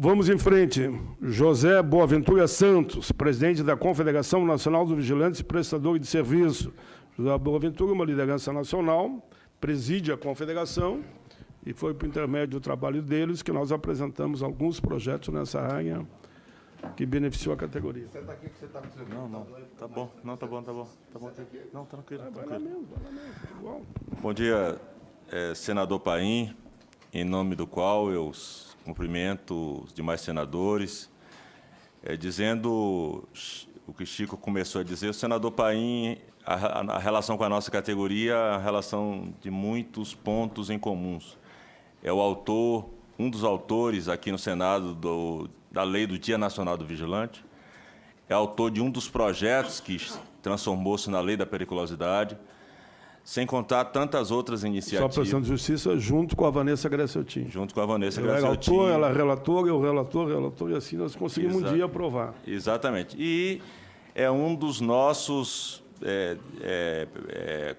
Vamos em frente. José Boaventura Santos, presidente da Confederação Nacional dos Vigilantes e Prestadores de Serviço. José Boaventura, uma liderança nacional, preside a confederação e foi por intermédio do trabalho deles que nós apresentamos alguns projetos nessa área que beneficiou a categoria. Você está aqui que você está com o Não, tá bom. Não, tá bom. Tá bom. Não, tranquilo. Vai lá mesmo, igual. Bom dia, senador Paim, em nome do qual eu cumprimento os demais senadores, dizendo o que Chico começou a dizer. O senador Paim, a relação com a nossa categoria é a relação de muitos pontos em comuns. É o autor, um dos autores aqui no Senado da Lei do Dia Nacional do Vigilante, é autor de um dos projetos que transformou-se na Lei da Periculosidade, sem contar tantas outras iniciativas. Só prestando justiça junto com a Vanessa Graciotin. Junto com a Vanessa Graciotin. Graciotin. Ela é relatora, eu relator, e assim nós conseguimos um dia aprovar. Exatamente. E é um dos nossos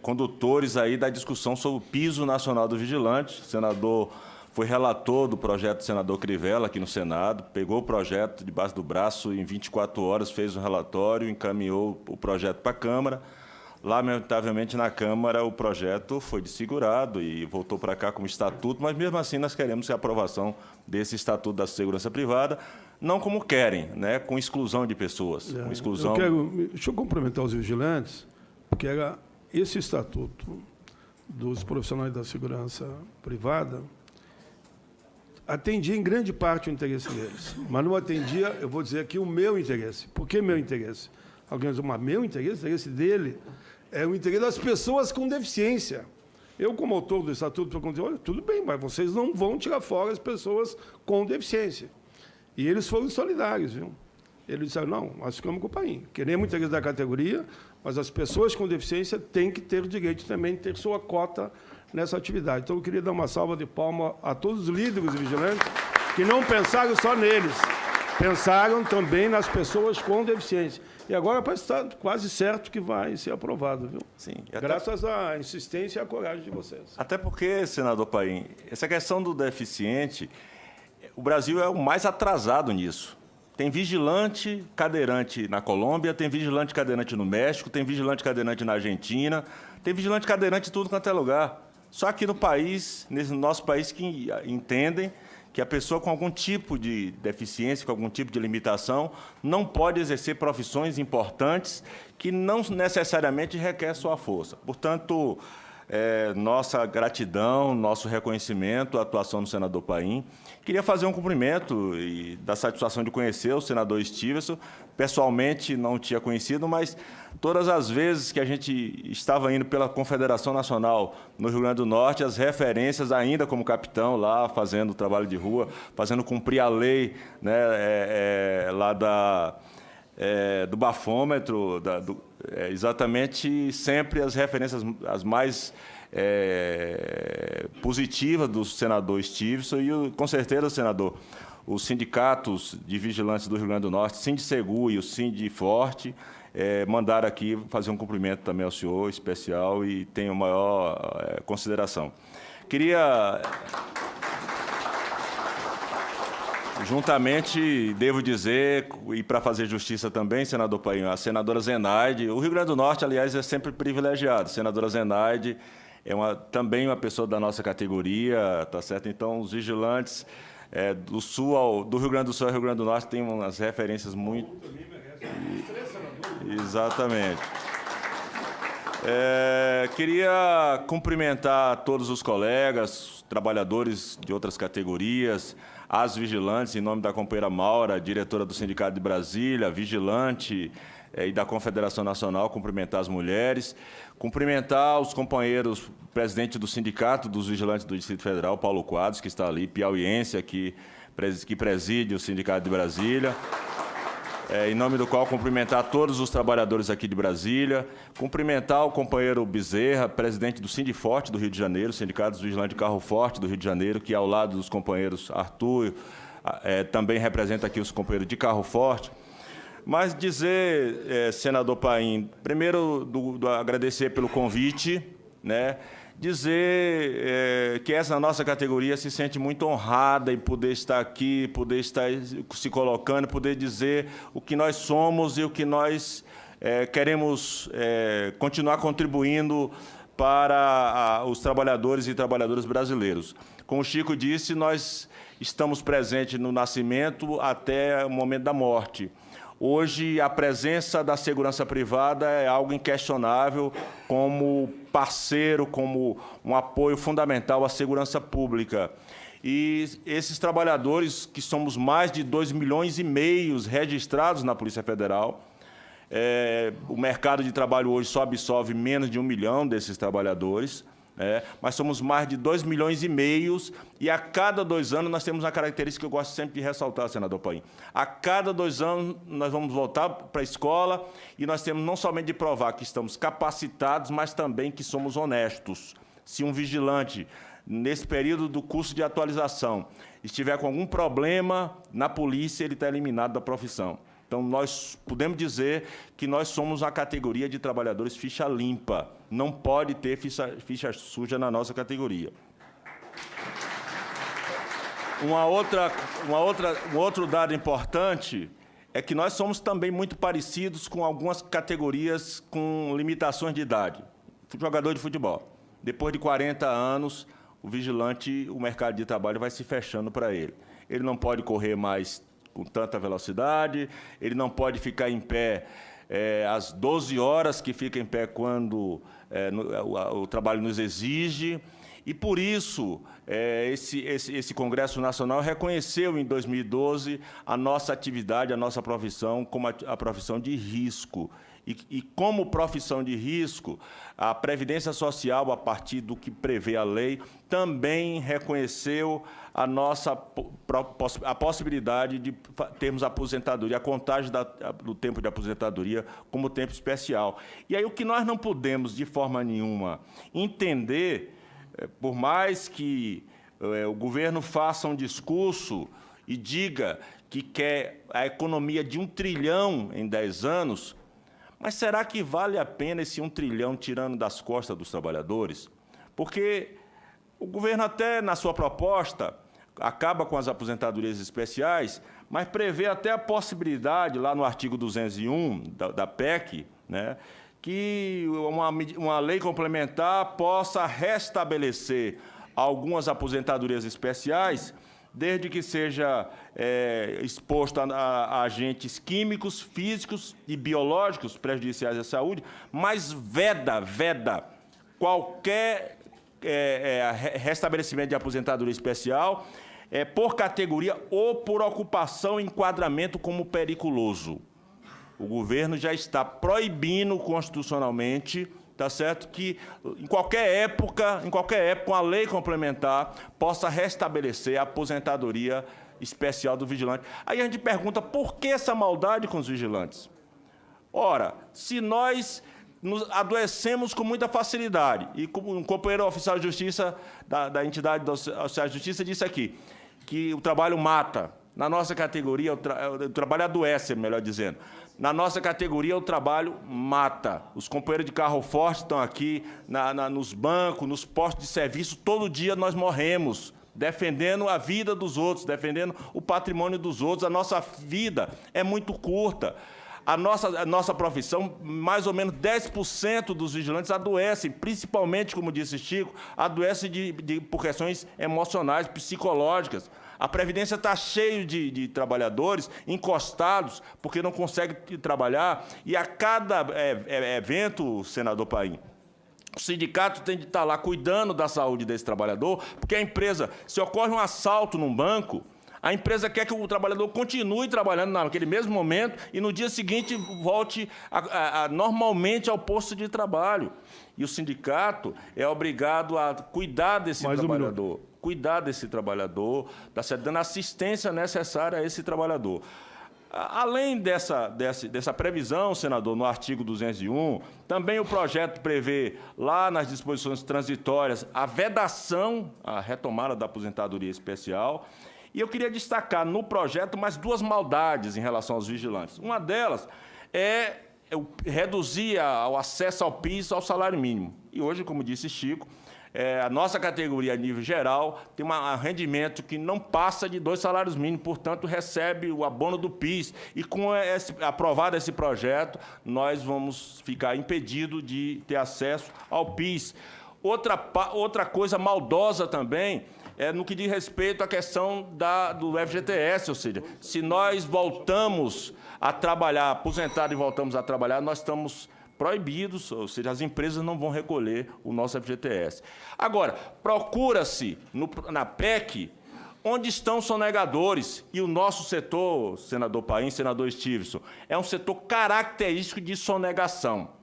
condutores aí da discussão sobre o piso nacional do vigilante. O senador foi relator do projeto do senador Crivella aqui no Senado, pegou o projeto debaixo do braço, em 24 horas fez um relatório, encaminhou o projeto para a Câmara. Lamentavelmente, na Câmara, o projeto foi desfigurado e voltou para cá como estatuto, mas, mesmo assim, nós queremos a aprovação desse Estatuto da Segurança Privada, não como querem, né, com exclusão de pessoas. Com exclusão... Deixa eu cumprimentar os vigilantes, porque era esse Estatuto dos profissionais da segurança privada atendia, em grande parte, o interesse deles, mas não atendia, eu vou dizer aqui, o meu interesse. Por que meu interesse? Alguém vai dizer, mas meu interesse, o interesse dele, é o interesse das pessoas com deficiência. Eu, como autor do Estatuto, eu dizer, olha, tudo bem, mas vocês não vão tirar fora as pessoas com deficiência. E eles foram solidários, viu? Eles disseram, não, nós ficamos com o Paim. Queremos o interesse da categoria, mas as pessoas com deficiência têm que ter o direito também de ter sua cota nessa atividade. Então, eu queria dar uma salva de palmas a todos os líderes vigilantes que não pensaram só neles, pensaram também nas pessoas com deficiência. E agora parece estar quase certo que vai ser aprovado, viu? Sim. Graças à insistência e à coragem de vocês. Até porque, senador Paim, essa questão do deficiente, o Brasil é o mais atrasado nisso. Tem vigilante cadeirante na Colômbia, tem vigilante cadeirante no México, tem vigilante cadeirante na Argentina, tem vigilante cadeirante em tudo quanto é lugar. Só aqui no país, nesse nosso país, que entendem que a pessoa com algum tipo de deficiência, com algum tipo de limitação, não pode exercer profissões importantes que não necessariamente requer sua força. Portanto, nossa gratidão, nosso reconhecimento à atuação do senador Paim. Queria fazer um cumprimento e dar satisfação de conhecer o senador Stevenson. Pessoalmente, não tinha conhecido, mas todas as vezes que a gente estava indo pela Confederação Nacional no Rio Grande do Norte, as referências, ainda como capitão lá, fazendo trabalho de rua, fazendo cumprir a lei, né, lá do bafômetro, exatamente sempre as referências as mais positivas do senador Stevenson e, com certeza, senador, os sindicatos de vigilantes do Rio Grande do Norte, Sindsegur e o Sindiforte, mandaram aqui fazer um cumprimento também ao senhor especial e tenho maior consideração. Queria... Juntamente, devo dizer, e para fazer justiça também, senador Paim, a senadora Zenaide, o Rio Grande do Norte, aliás, é sempre privilegiado. A senadora Zenaide é também uma pessoa da nossa categoria, tá certo? Então, os vigilantes do Rio Grande do Sul ao Rio Grande do Norte têm umas referências muito... Exatamente. Queria cumprimentar todos os colegas, trabalhadores de outras categorias, as vigilantes, em nome da companheira Maura, diretora do Sindicato de Brasília, vigilante e da Confederação Nacional, cumprimentar as mulheres, cumprimentar os companheiros, presidente do Sindicato dos Vigilantes do Distrito Federal, Paulo Quadros, que está ali, piauiense, aqui, que preside o Sindicato de Brasília, em nome do qual cumprimentar todos os trabalhadores aqui de Brasília, cumprimentar o companheiro Bezerra, presidente do Sindiforte do Rio de Janeiro, Sindicato dos Vigilantes de Carro Forte do Rio de Janeiro, que, ao lado dos companheiros Arthur, também representa aqui os companheiros de Carro Forte. Mas dizer, senador Paim, primeiro agradecer pelo convite, né, dizer que essa nossa categoria se sente muito honrada em poder estar aqui, poder estar se colocando, poder dizer o que nós somos e o que nós queremos continuar contribuindo para os trabalhadores e trabalhadoras brasileiros. Como o Chico disse, nós estamos presentes no nascimento até o momento da morte. Hoje, a presença da segurança privada é algo inquestionável como parceiro, como um apoio fundamental à segurança pública. E esses trabalhadores, que somos mais de 2,5 milhões registrados na Polícia Federal, o mercado de trabalho hoje só absorve menos de 1 milhão desses trabalhadores, mas somos mais de 2,5 milhões e a cada 2 anos nós temos uma característica que eu gosto sempre de ressaltar, senador Paim. A cada 2 anos nós vamos voltar para a escola e nós temos não somente de provar que estamos capacitados, mas também que somos honestos. Se um vigilante, nesse período do curso de atualização, estiver com algum problema na polícia, ele está eliminado da profissão. Então, nós podemos dizer que nós somos a categoria de trabalhadores ficha limpa. Não pode ter ficha suja na nossa categoria. Um outro dado importante é que nós somos também muito parecidos com algumas categorias com limitações de idade. Jogador de futebol. Depois de 40 anos, o vigilante, o mercado de trabalho vai se fechando para ele. Ele não pode correr mais com tanta velocidade, ele não pode ficar em pé às 12 horas que fica em pé quando o trabalho nos exige. E, por isso, esse Congresso Nacional reconheceu, em 2012, a nossa atividade, a nossa profissão, como a profissão de risco. E, como profissão de risco, a Previdência Social, a partir do que prevê a lei, também reconheceu a possibilidade de termos aposentadoria, a contagem do tempo de aposentadoria como tempo especial. E aí o que nós não podemos, de forma nenhuma, entender, por mais que o governo faça um discurso e diga que quer a economia de 1 trilhão em 10 anos, mas será que vale a pena esse 1 trilhão tirando das costas dos trabalhadores? Porque o governo até, na sua proposta, acaba com as aposentadorias especiais, mas prevê até a possibilidade, lá no artigo 201 da PEC, que uma lei complementar possa restabelecer algumas aposentadorias especiais, desde que seja exposto a agentes químicos, físicos e biológicos prejudiciais à saúde, mas veda qualquer restabelecimento de aposentadoria especial por categoria ou por ocupação e enquadramento como periculoso. O governo já está proibindo constitucionalmente, tá certo, que em qualquer época, uma lei complementar possa restabelecer a aposentadoria especial do vigilante. Aí a gente pergunta, por que essa maldade com os vigilantes? Ora, se nós nos adoecemos com muita facilidade, e como um companheiro oficial de justiça da entidade oficial de justiça disse aqui, que o trabalho mata. Na nossa categoria, o trabalho adoece, melhor dizendo. Na nossa categoria, o trabalho mata. Os companheiros de carro forte estão aqui, nos bancos, nos postos de serviço, todo dia nós morremos, defendendo a vida dos outros, defendendo o patrimônio dos outros. A nossa vida é muito curta. A nossa profissão, mais ou menos 10% dos vigilantes adoecem, principalmente, como disse Chico, adoecem por questões emocionais, psicológicas. A Previdência está cheia de trabalhadores encostados porque não conseguem trabalhar. E a cada evento, senador Paim, o sindicato tem de estar lá cuidando da saúde desse trabalhador, porque a empresa, se ocorre um assalto num banco, a empresa quer que o trabalhador continue trabalhando naquele mesmo momento e no dia seguinte volte normalmente ao posto de trabalho. E o sindicato é obrigado a cuidar desse trabalhador. Cuidar desse trabalhador, dando a assistência necessária a esse trabalhador. Além dessa previsão, senador, no artigo 201, também o projeto prevê, lá nas disposições transitórias, a vedação, a retomada da aposentadoria especial. E eu queria destacar no projeto mais 2 maldades em relação aos vigilantes. Uma delas é reduzir o acesso ao piso, ao salário mínimo. E hoje, como disse Chico, a nossa categoria, a nível geral, tem um rendimento que não passa de 2 salários mínimos, portanto, recebe o abono do PIS. E com aprovado esse projeto, nós vamos ficar impedidos de ter acesso ao PIS. Outra coisa maldosa também é no que diz respeito à questão do FGTS, ou seja, se nós voltamos a trabalhar, aposentados e voltamos a trabalhar, nós estamos proibidos, ou seja, as empresas não vão recolher o nosso FGTS. Agora, procura-se na PEC onde estão os sonegadores, e o nosso setor, senador Paim, senador Stevenson, é um setor característico de sonegação.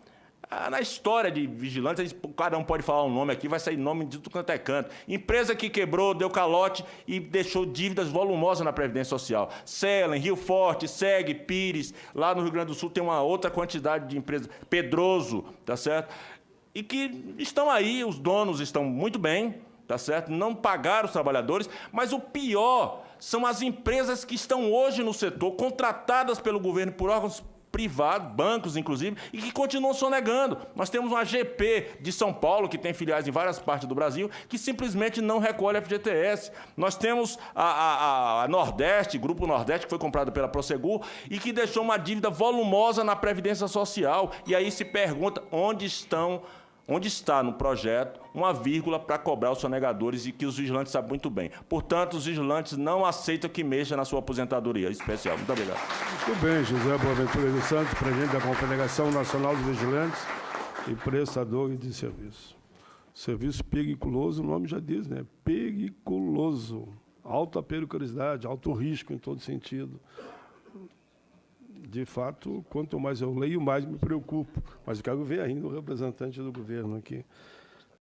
Na história de vigilantes, cada um pode falar um nome aqui, vai sair nome de tudo quanto é canto. Empresa que quebrou, deu calote e deixou dívidas volumosas na Previdência Social. Selen, Rio Forte, SEG, Pires, lá no Rio Grande do Sul tem uma outra quantidade de empresas, Pedroso, tá certo? E que estão aí, os donos estão muito bem, tá certo? Não pagaram os trabalhadores, mas o pior são as empresas que estão hoje no setor, contratadas pelo governo por órgãos privados, bancos inclusive, e que continuam sonegando. Nós temos uma AGP de São Paulo, que tem filiais em várias partes do Brasil, que simplesmente não recolhe FGTS. Nós temos a Nordeste, Grupo Nordeste, que foi comprado pela Prosegur, e que deixou uma dívida volumosa na Previdência Social. E aí se pergunta onde está no projeto uma vírgula para cobrar os sonegadores, e que os vigilantes sabem muito bem. Portanto, os vigilantes não aceitam que mexa na sua aposentadoria especial. Muito obrigado. Muito bem, José Boaventura dos Santos, presidente da Confederação Nacional dos Vigilantes e Prestadores de Serviço. Serviço periculoso, o nome já diz, né? Periculoso. Alta periculosidade, alto risco em todo sentido. De fato, quanto mais eu leio, mais me preocupo. Mas eu quero ver ainda o representante do governo aqui.